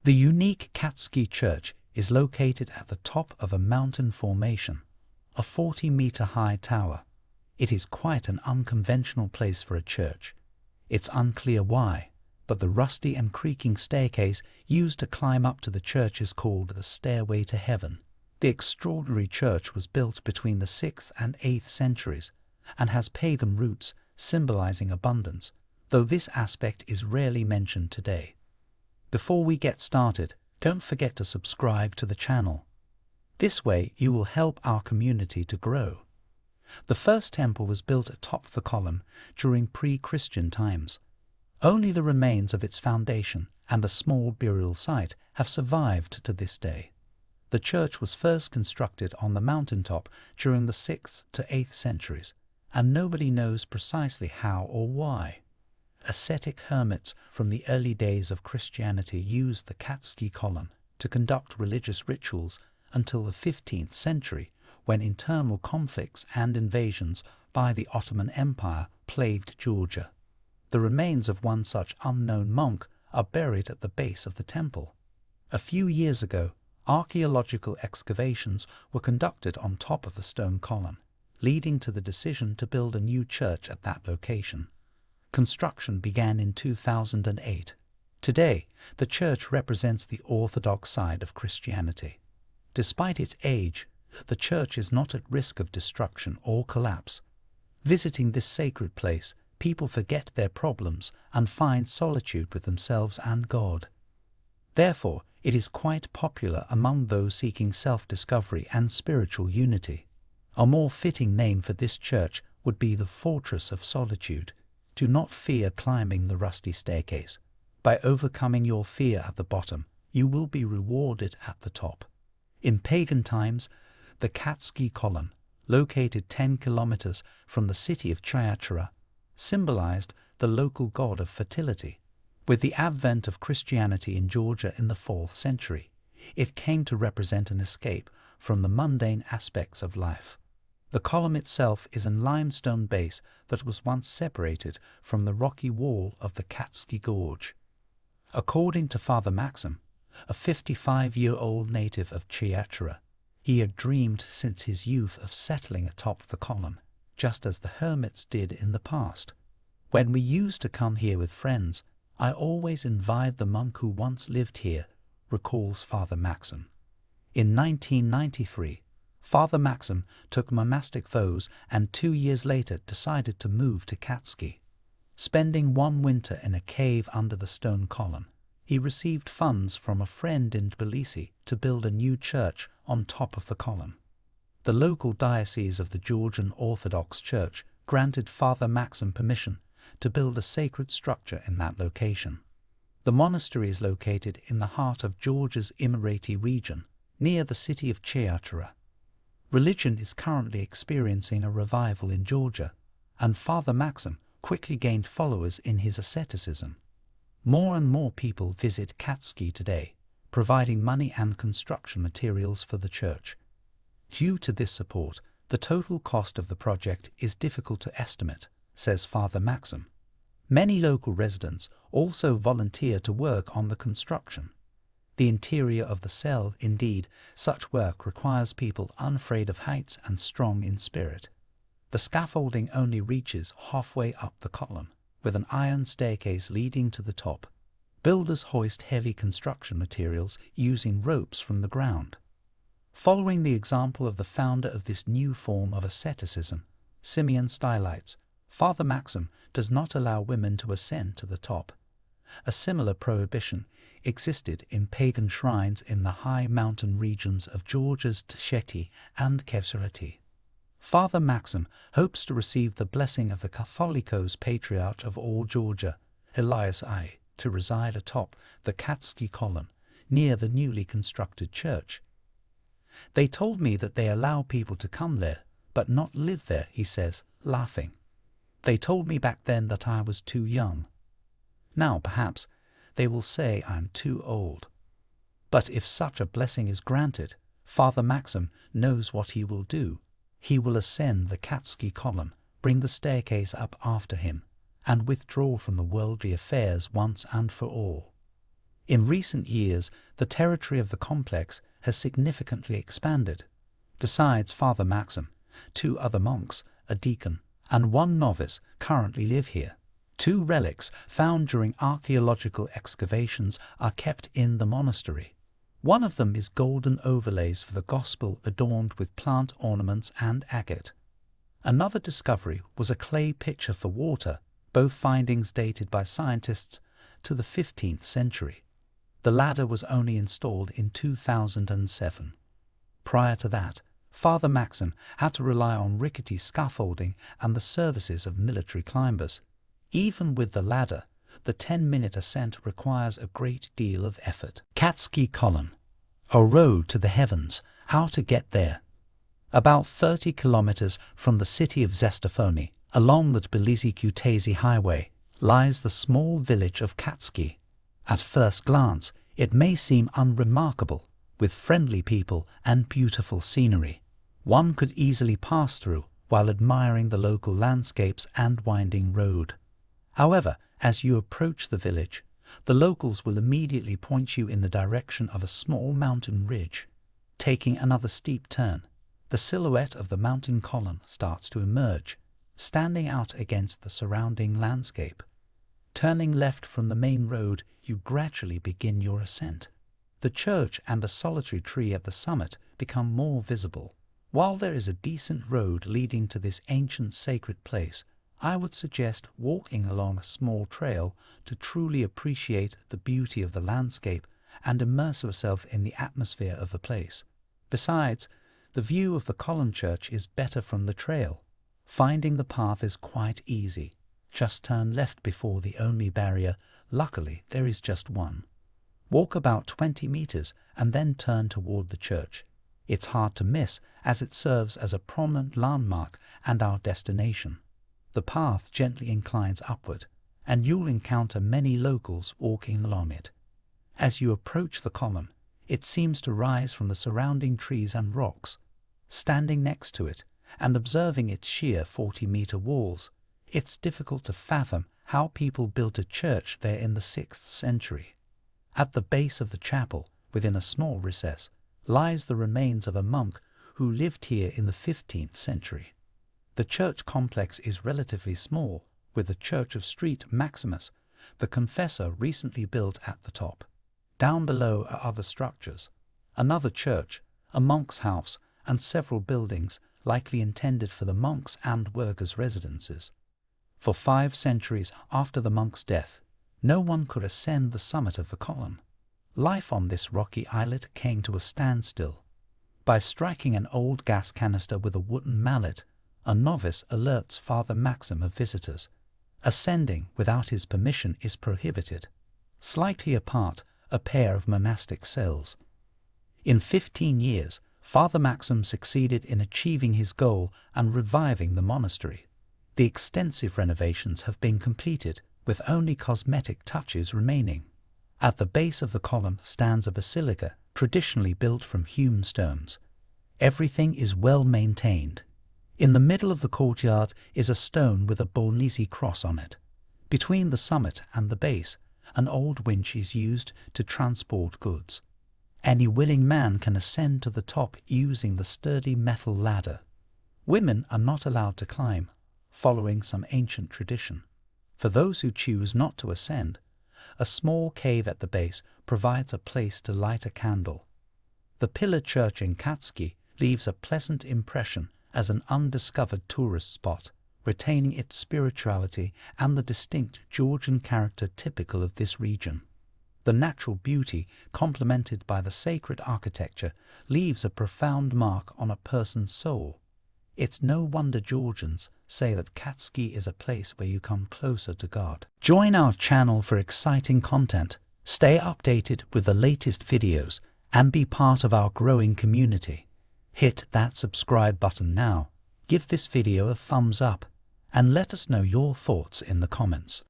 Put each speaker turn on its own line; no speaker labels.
The unique Katshi church is located at the top of a mountain formation, a 40-meter-high tower. It is quite an unconventional place for a church. It's unclear why, but the rusty and creaking staircase used to climb up to the church is called the Stairway to Heaven. The extraordinary church was built between the 6th and 8th centuries and has pagan roots symbolizing abundance, though this aspect is rarely mentioned today. Before we get started, don't forget to subscribe to the channel. This way you will help our community to grow. The first temple was built atop the column during pre-Christian times. Only the remains of its foundation and a small burial site have survived to this day. The church was first constructed on the mountaintop during the 6th to 8th centuries, and nobody knows precisely how or why. Ascetic hermits from the early days of Christianity used the Katshi column to conduct religious rituals until the 15th century, when internal conflicts and invasions by the Ottoman Empire plagued Georgia. The remains of one such unknown monk are buried at the base of the temple. A few years ago, archaeological excavations were conducted on top of the stone column, leading to the decision to build a new church at that location. Construction began in 2008. Today, the church represents the Orthodox side of Christianity. Despite its age, the church is not at risk of destruction or collapse. Visiting this sacred place, people forget their problems and find solitude with themselves and God. Therefore, it is quite popular among those seeking self-discovery and spiritual unity. A more fitting name for this church would be the Fortress of Solitude. Do not fear climbing the rusty staircase. By overcoming your fear at the bottom, you will be rewarded at the top. In pagan times, the Katshi column, located 10 kilometers from the city of Chiachara, symbolized the local god of fertility. With the advent of Christianity in Georgia in the 4th century, it came to represent an escape from the mundane aspects of life. The column itself is a limestone base that was once separated from the rocky wall of the Katshi Gorge. According to Father Maxim, a 55-year-old native of Chiachara, he had dreamed since his youth of settling atop the column, just as the hermits did in the past. When we used to come here with friends, I always invited the monk who once lived here, recalls Father Maxim. In 1993, Father Maxim took monastic vows and 2 years later decided to move to Katshi. Spending one winter in a cave under the stone column, he received funds from a friend in Tbilisi to build a new church on top of the column. The local diocese of the Georgian Orthodox Church granted Father Maxim permission to build a sacred structure in that location. The monastery is located in the heart of Georgia's Imereti region, near the city of Chiachara. Religion is currently experiencing a revival in Georgia, and Father Maxim quickly gained followers in his asceticism. More and more people visit Katshi today, providing money and construction materials for the church. Due to this support, the total cost of the project is difficult to estimate, says Father Maxim. Many local residents also volunteer to work on the construction. The interior of the cell, indeed, such work requires people unafraid of heights and strong in spirit. The scaffolding only reaches halfway up the column, with an iron staircase leading to the top. Builders hoist heavy construction materials using ropes from the ground. Following the example of the founder of this new form of asceticism, Simeon Stylites, Father Maxim does not allow women to ascend to the top. A similar prohibition existed in pagan shrines in the high mountain regions of Georgia's Tsheti and Khevsureti. Father Maxim hopes to receive the blessing of the Catholicos Patriarch of all Georgia, Elias I, to reside atop the Katshi column near the newly constructed church. They told me that they allow people to come there, but not live there, he says, laughing. They told me back then that I was too young. Now, perhaps, they will say I am too old. But if such a blessing is granted, Father Maxim knows what he will do. He will ascend the Katshi column, bring the staircase up after him, and withdraw from the worldly affairs once and for all. In recent years, the territory of the complex has significantly expanded. Besides Father Maxim, 2 other monks, a deacon, and 1 novice currently live here. 2 relics found during archaeological excavations are kept in the monastery. One of them is golden overlays for the Gospel adorned with plant ornaments and agate. Another discovery was a clay pitcher for water, both findings dated by scientists to the 15th century. The latter was only installed in 2007. Prior to that, Father Maxim had to rely on rickety scaffolding and the services of military climbers. Even with the ladder, the 10-minute ascent requires a great deal of effort. Katshi Column, a road to the heavens. How to get there? About 30 kilometers from the city of Zestafoni, along the Tbilisi-Kutaisi highway, lies the small village of Katshi. At first glance, it may seem unremarkable, with friendly people and beautiful scenery. One could easily pass through while admiring the local landscapes and winding road. However, as you approach the village, the locals will immediately point you in the direction of a small mountain ridge. Taking another steep turn, the silhouette of the mountain column starts to emerge, standing out against the surrounding landscape. Turning left from the main road, you gradually begin your ascent. The church and a solitary tree at the summit become more visible. While there is a decent road leading to this ancient sacred place, I would suggest walking along a small trail to truly appreciate the beauty of the landscape and immerse yourself in the atmosphere of the place. Besides, the view of the column church is better from the trail. Finding the path is quite easy. Just turn left before the only barrier. Luckily, there is just one. Walk about 20 meters and then turn toward the church. It's hard to miss as it serves as a prominent landmark and our destination. The path gently inclines upward, and you'll encounter many locals walking along it. As you approach the column, it seems to rise from the surrounding trees and rocks. Standing next to it and observing its sheer 40-meter walls, it's difficult to fathom how people built a church there in the 6th century. At the base of the chapel, within a small recess, lies the remains of a monk who lived here in the 15th century. The church complex is relatively small, with the Church of St. Maximus, the confessor, recently built at the top. Down below are other structures, another church, a monk's house, and several buildings likely intended for the monks' and workers' residences. For 5 centuries after the monk's death, no one could ascend the summit of the column. Life on this rocky islet came to a standstill. By striking an old gas canister with a wooden mallet, a novice alerts Father Maxim of visitors. Ascending without his permission is prohibited. Slightly apart, a pair of monastic cells. In 15 years, Father Maxim succeeded in achieving his goal and reviving the monastery. The extensive renovations have been completed, with only cosmetic touches remaining. At the base of the column stands a basilica, traditionally built from hewn stones. Everything is well maintained. In the middle of the courtyard is a stone with a Bornese cross on it. Between the summit and the base, an old winch is used to transport goods. Any willing man can ascend to the top using the sturdy metal ladder. Women are not allowed to climb, following some ancient tradition. For those who choose not to ascend, a small cave at the base provides a place to light a candle. The pillar church in Katshi leaves a pleasant impression as an undiscovered tourist spot, retaining its spirituality and the distinct Georgian character typical of this region. The natural beauty, complemented by the sacred architecture, leaves a profound mark on a person's soul. It's no wonder Georgians say that Katshi is a place where you come closer to God. Join our channel for exciting content, stay updated with the latest videos, and be part of our growing community. Hit that subscribe button now, give this video a thumbs up, and let us know your thoughts in the comments.